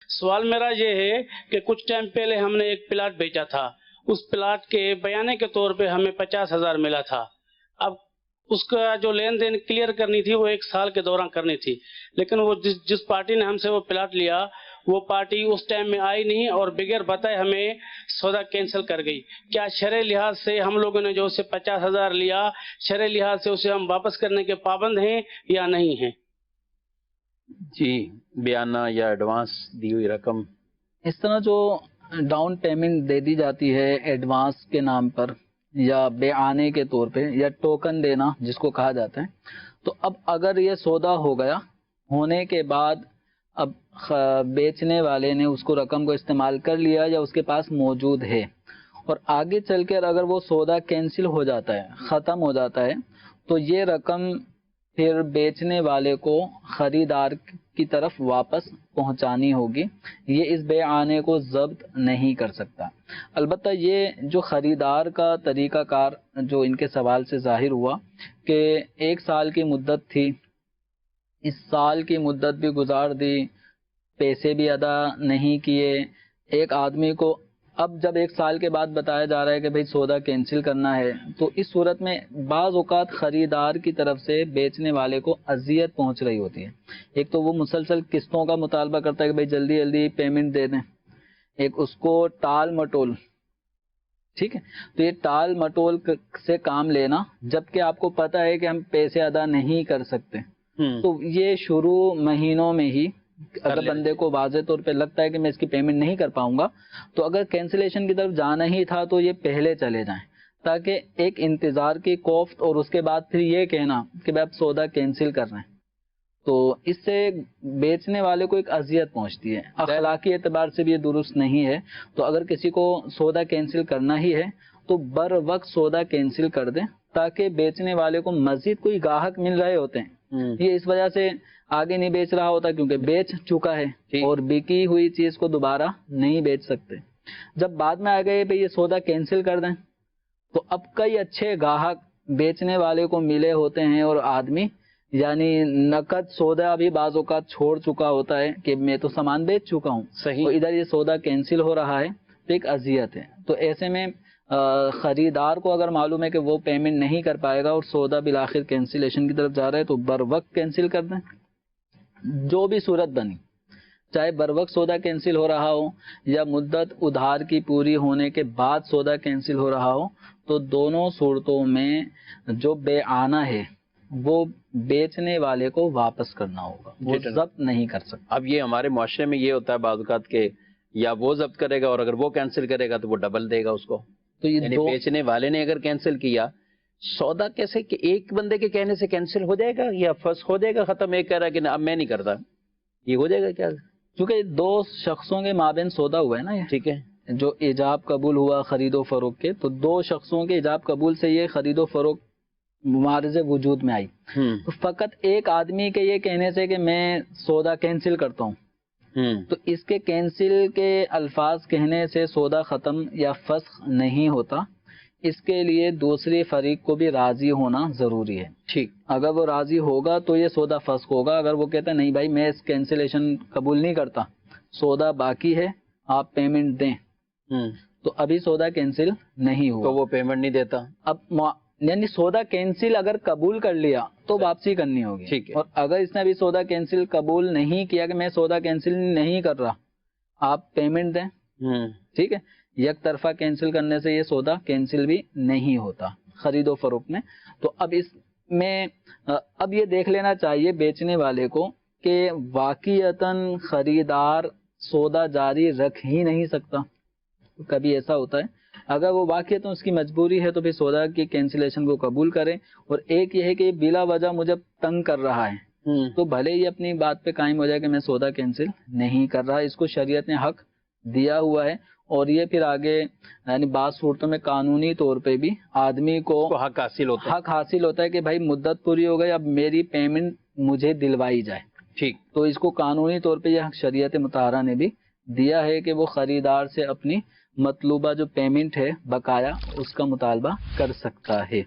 سوال میرا یہ ہے کہ کچھ ٹائم پہلے ہم نے ایک پلاٹ بیچا تھا، اس پلاٹ کے بیانے کے طور پہ ہمیں 50,000 ملا تھا۔ اب اس کا جو لین دین کلیئر کرنی تھی وہ 1 سال کے دوران کرنی تھی، لیکن وہ جس پارٹی نے ہم سے وہ پلاٹ لیا وہ پارٹی اس ٹائم میں آئی نہیں اور بغیر بتائے ہمیں سودا کینسل کر گئی۔ کیا شرعی لحاظ سے ہم لوگوں نے جو اسے 50,000 لیا، شرعی لحاظ سے اسے ہم واپس کرنے کے پابند ہیں یا نہیں ہیں؟ جی، بیانہ یا ایڈوانس دی ہوئی رقم اس طرح جو ڈاؤن پیمنٹ دے دی جاتی ہے ایڈوانس کے نام پر یا بیعانے کے طور پہ یا ٹوکن دینا جس کو کہا جاتا ہے، تو اب اگر یہ سودا ہو گیا، ہونے کے بعد اب بیچنے والے نے اس کو رقم کو استعمال کر لیا یا اس کے پاس موجود ہے، اور آگے چل کر اگر وہ سودا کینسل ہو جاتا ہے، ختم ہو جاتا ہے، تو یہ رقم پھر بیچنے والے کو خریدار کی طرف واپس پہنچانی ہوگی۔ یہ اس بیعانے کو ضبط نہیں کر سکتا۔ البتہ یہ جو خریدار کا طریقہ کار جو ان کے سوال سے ظاہر ہوا کہ 1 سال کی مدت تھی، اس سال کی مدت بھی گزار دی، پیسے بھی ادا نہیں کیے، ایک آدمی کو اب جب 1 سال کے بعد بتایا جا رہا ہے کہ بھئی سودا کینسل کرنا ہے، تو اس صورت میں بعض اوقات خریدار کی طرف سے بیچنے والے کو اذیت پہنچ رہی ہوتی ہے۔ ایک تو وہ مسلسل قسطوں کا مطالبہ کرتا ہے کہ بھئی جلدی جلدی پیمنٹ دے دیں، ایک اس کو ٹال مٹول، ٹھیک ہے، تو یہ ٹال مٹول سے کام لینا جبکہ آپ کو پتہ ہے کہ ہم پیسے ادا نہیں کر سکتے، تو یہ شروع مہینوں میں ہی اگر بندے کو واضح طور پہ لگتا ہے کہ میں اس کی پیمنٹ نہیں کر پاؤں گا، تو اگر کینسلیشن کی طرف جانا ہی تھا تو یہ پہلے چلے جائیں، تاکہ ایک انتظار کی کوفت اور اس کے بعد پھر یہ کہنا کہ بھائی اب سودا کینسل کر رہے ہیں، تو اس سے بیچنے والے کو ایک اذیت پہنچتی ہے، اخلاقی اعتبار سے بھی یہ درست نہیں ہے۔ تو اگر کسی کو سودا کینسل کرنا ہی ہے تو بر وقت سودا کینسل کر دیں، تاکہ بیچنے والے کو مزید کوئی گاہک مل رہے ہوتے ہیں، یہ اس وجہ سے آگے نہیں بیچ رہا ہوتا کیونکہ بیچ چکا ہے اور بکی ہوئی چیز کو دوبارہ نہیں بیچ سکتے۔ جب بعد میں آ گئے بھئی یہ سودا کینسل کر دیں، تو اب کئی اچھے گاہک بیچنے والے کو ملے ہوتے ہیں اور آدمی یعنی نقد سودا بھی بعض اوقات چھوڑ چکا ہوتا ہے کہ میں تو سامان بیچ چکا ہوں، تو ادھر یہ سودا کینسل ہو رہا ہے تو ایک اذیت ہے۔ تو ایسے میں خریدار کو اگر معلوم ہے کہ وہ پیمنٹ نہیں کر پائے گا اور سودا بالآخر کینسلیشن کی طرف جا رہا ہے تو بر وقت کینسل کر دیں، جو بھی صورت بنی، چاہے بر وقت سودا کینسل ہو رہا ہو یا مدت ادھار کی پوری ہونے کے بعد سودا کینسل ہو رہا ہو، تو دونوں صورتوں میں جو بیعانہ ہے وہ بیچنے والے کو واپس کرنا ہوگا، وہ ضبط نہیں کر سکتا۔ اب یہ ہمارے معاشرے میں یہ ہوتا ہے بعض اوقات کہ یا وہ ضبط کرے گا اور اگر وہ کینسل کرے گا تو وہ ڈبل دے گا اس کو، تو یہ یعنی بیچنے والے نے اگر کینسل کیا، سودا کیسے کہ ایک بندے کے کہنے سے کینسل ہو جائے گا یا فس ہو جائے گا ختم، ایک کہہ رہا ہے کہ اب میں نہیں کرتا، یہ ہو جائے گا کیا؟ کیونکہ 2 شخصوں کے مابین سودا ہوا ہے نا، یہ ٹھیک ہے، جو ایجاب قبول ہوا خرید و فروخت کے، تو 2 شخصوں کے ایجاب قبول سے یہ خرید و فروخت معارضے وجود میں آئی، تو فقط ایک آدمی کے یہ کہنے سے کہ میں سودا کینسل کرتا ہوں، تو اس کے کینسل کے الفاظ کہنے سے سودا ختم یا فسخ نہیں ہوتا، اس کے لیے دوسری فریق کو بھی راضی ہونا ضروری ہے۔ ٹھیک، اگر وہ راضی ہوگا تو یہ سودا فسخ ہوگا، اگر وہ کہتا ہے نہیں بھائی میں اس کینسلیشن قبول نہیں کرتا، سودا باقی ہے، آپ پیمنٹ دیں، تو ابھی سودا کینسل نہیں ہوا، تو وہ پیمنٹ نہیں دیتا، اب یعنی سودا کینسل اگر قبول کر لیا تو واپسی کرنی ہوگی، ٹھیک ہے، اور اگر اس نے ابھی سودا کینسل قبول نہیں کیا کہ میں سودا کینسل نہیں کر رہا، آپ پیمنٹ دیں، ٹھیک ہے، یک طرفہ کینسل کرنے سے یہ سودا کینسل بھی نہیں ہوتا خرید و فروخت میں۔ تو اب اس میں اب یہ دیکھ لینا چاہیے بیچنے والے کو کہ واقعتاً خریدار سودا جاری رکھ ہی نہیں سکتا، کبھی ایسا ہوتا ہے، اگر وہ واقعتاً اس کی مجبوری ہے تو پھر سودا کی کینسلیشن کو قبول کرے، اور ایک یہ ہے کہ بلا وجہ مجھے تنگ کر رہا ہے تو بھلے ہی اپنی بات پہ قائم ہو جائے کہ میں سودا کینسل نہیں کر رہا، اس کو شریعت نے حق دیا ہوا ہے، اور یہ پھر آگے یعنی بعض صورتوں میں قانونی طور پہ بھی آدمی کو حق حاصل ہوتا ہے کہ بھائی مدت پوری ہو گئی، اب میری پیمنٹ مجھے دلوائی جائے، ٹھیک، تو اس کو قانونی طور پہ یہ حق شریعت مطہرہ نے بھی دیا ہے کہ وہ خریدار سے اپنی مطلوبہ جو پیمنٹ ہے بقایا اس کا مطالبہ کر سکتا ہے۔